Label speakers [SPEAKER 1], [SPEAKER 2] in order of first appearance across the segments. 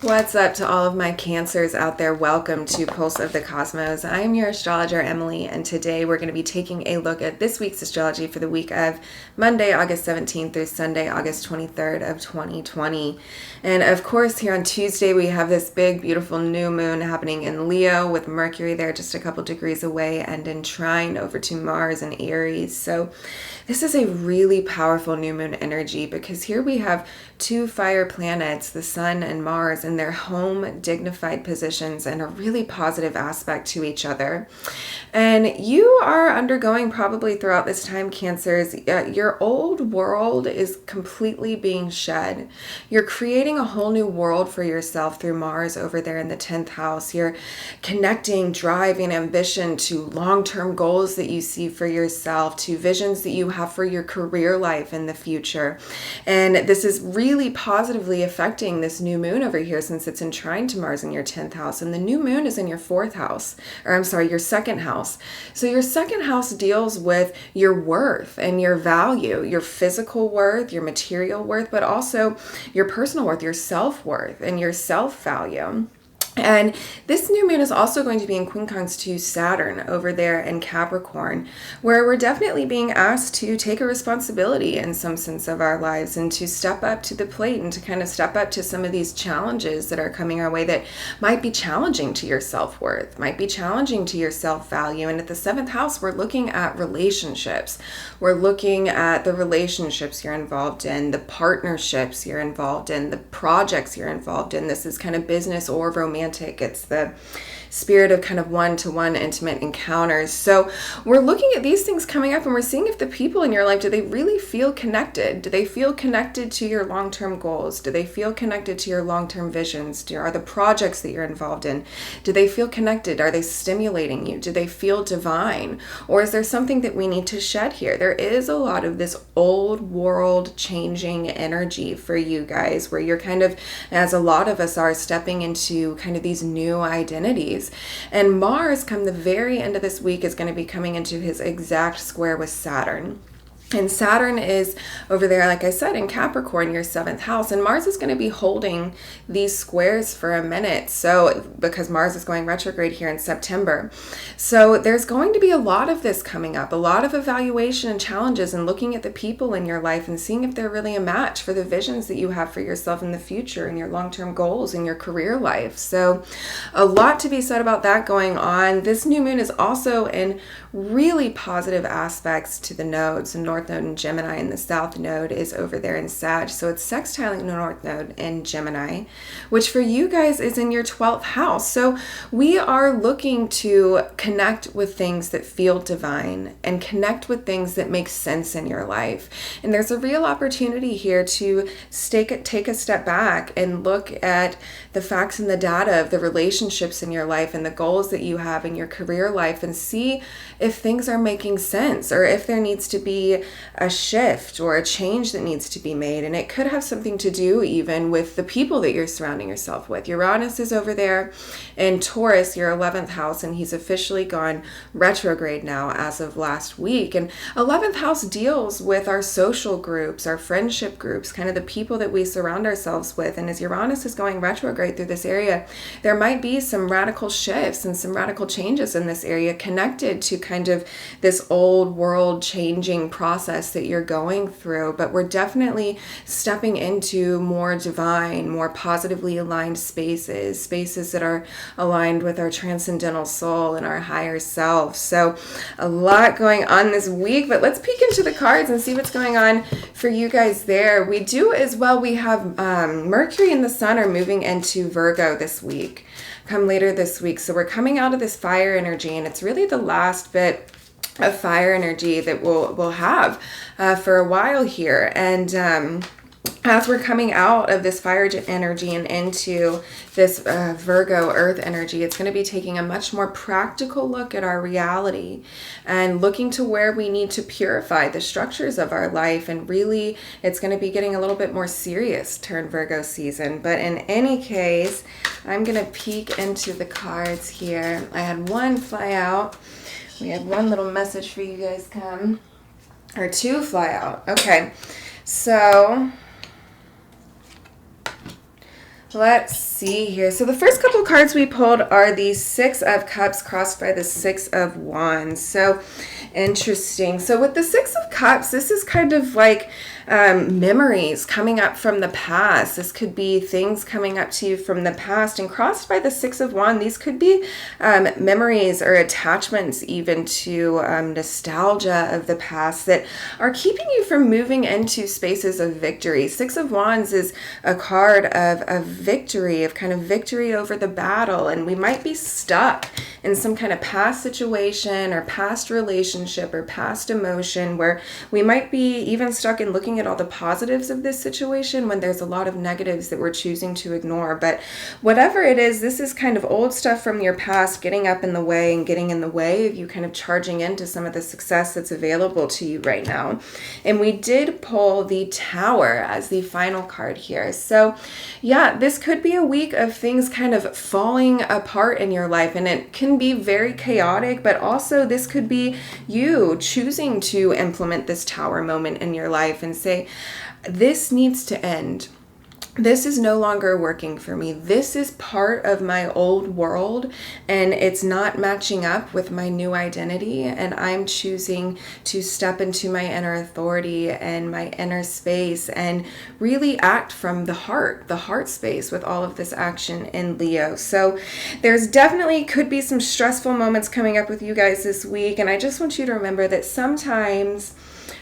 [SPEAKER 1] What's up to all of my Cancers out there? Welcome to Pulse of the Cosmos. I'm your astrologer, Emily, and today we're going to be taking a look at this week's astrology for the week of Monday, August 17th through Sunday, August 23rd of 2020. And of course, here on Tuesday, we have this big, beautiful new moon happening in Leo with Mercury there just a couple degrees away and in trine over to Mars and Aries. So this is a really powerful new moon energy because here we have two fire planets, the Sun and Mars, in their home dignified positions and a really positive aspect to each other. And you are undergoing probably throughout this time, Cancers, your old world is completely being shed. You're creating a whole new world for yourself through Mars over there in the 10th house. You're connecting drive and ambition to long-term goals that you see for yourself, to visions that you have for your career life in the future. And this is really positively affecting this new moon over here since it's in trine to Mars in your 10th house. And the new moon is in your fourth house, or I'm sorry, your second house. So your second house deals with your worth and your value, your physical worth, your material worth, but also your personal worth, your self-worth and your self-value. And this new moon is also going to be in quincunx to Saturn over there in Capricorn, where we're definitely being asked to take a responsibility in some sense of our lives and to step up to the plate and to kind of step up to some of these challenges that are coming our way that might be challenging to your self-worth, might be challenging to your self-value. And at the 7th house, we're looking at relationships. We're looking at the relationships you're involved in, the partnerships you're involved in, the projects you're involved in. This is kind of business or romantic. It's the spirit of kind of one-to-one intimate encounters. So we're looking at these things coming up and we're seeing if the people in your life, do they really feel connected? Do they feel connected to your long-term goals? Do they feel connected to your long-term visions? Are the projects that you're involved in, do they feel connected? Are they stimulating you? Do they feel divine? Or is there something that we need to shed here? There is a lot of this old world changing energy for you guys where you're kind of, as a lot of us are, stepping into kind of these new identities. And Mars, come the very end of this week, is going to be coming into his exact square with Saturn. And Saturn is over there, like I said, in Capricorn, your 7th house. And Mars is going to be holding these squares for a minute. So, because Mars is going retrograde here in September. So there's going to be a lot of this coming up, a lot of evaluation and challenges and looking at the people in your life and seeing if they're really a match for the visions that you have for yourself in the future and your long-term goals in your career life. So a lot to be said about that going on. This new moon is also in really positive aspects to the nodes. The North Node in Gemini and the South Node is over there in Sag. So it's sextiling the North Node in Gemini, which for you guys is in your 12th house. So we are looking to connect with things that feel divine and connect with things that make sense in your life. And there's a real opportunity here to take a step back and look at the facts and the data of the relationships in your life and the goals that you have in your career life and see if things are making sense or if there needs to be a shift or a change that needs to be made. And it could have something to do even with the people that you're surrounding yourself with. Uranus is over there in Taurus, your 11th house, and he's officially gone retrograde now as of last week. And 11th house deals with our social groups, our friendship groups, kind of the people that we surround ourselves with. And as Uranus is going retrograde through this area, there might be some radical shifts and some radical changes in this area connected to kind of this old world changing process that you're going through. But we're definitely stepping into more divine, more positively aligned spaces that are aligned with our transcendental soul and our higher self. So a lot going on this week, but let's peek into the cards and see what's going on for you guys there. We do as well, we have Mercury and the Sun are moving into Virgo this week, come later this week. So we're coming out of this fire energy, and it's really the last bit of fire energy that we'll have for a while here. And as we're coming out of this fire energy and into this Virgo earth energy, it's going to be taking a much more practical look at our reality and looking to where we need to purify the structures of our life. And really, it's going to be getting a little bit more serious turn Virgo season. But in any case, I'm going to peek into the cards here. I had one fly out. We had one little message for you guys come, or two fly out. Okay, so Let's see here. So the first couple cards we pulled are the Six of Cups crossed by the Six of Wands. So interesting. So with the Six of Cups, this is kind of like memories coming up from the past. This could be things coming up to you from the past. And crossed by the Six of Wands, these could be memories or attachments even to nostalgia of the past that are keeping you from moving into spaces of victory. Six of Wands is a card of victory, of kind of victory over the battle. And we might be stuck in some kind of past situation or past relationship or past emotion where we might be even stuck in looking at all the positives of this situation when there's a lot of negatives that we're choosing to ignore. But whatever it is, this is kind of old stuff from your past getting up in the way and getting in the way of you kind of charging into some of the success that's available to you right now. And we did pull the Tower as the final card here. So yeah, this could be a week of things kind of falling apart in your life, and it can be very chaotic, but also this could be you choosing to implement this Tower moment in your life and say, this needs to end. This is no longer working for me. This is part of my old world and it's not matching up with my new identity. And I'm choosing to step into my inner authority and my inner space and really act from the heart space with all of this action in Leo. So there's definitely could be some stressful moments coming up with you guys this week. And I just want you to remember that sometimes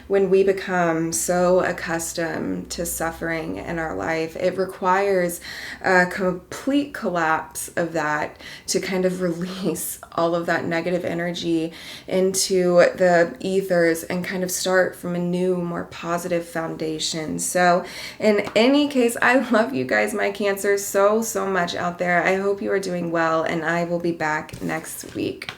[SPEAKER 1] when we become so accustomed to suffering in our life, it requires a complete collapse of that to kind of release all of that negative energy into the ethers and kind of start from a new, more positive foundation. So in any case, I love you guys, my Cancers, so much out there. I hope you are doing well, and I will be back next week.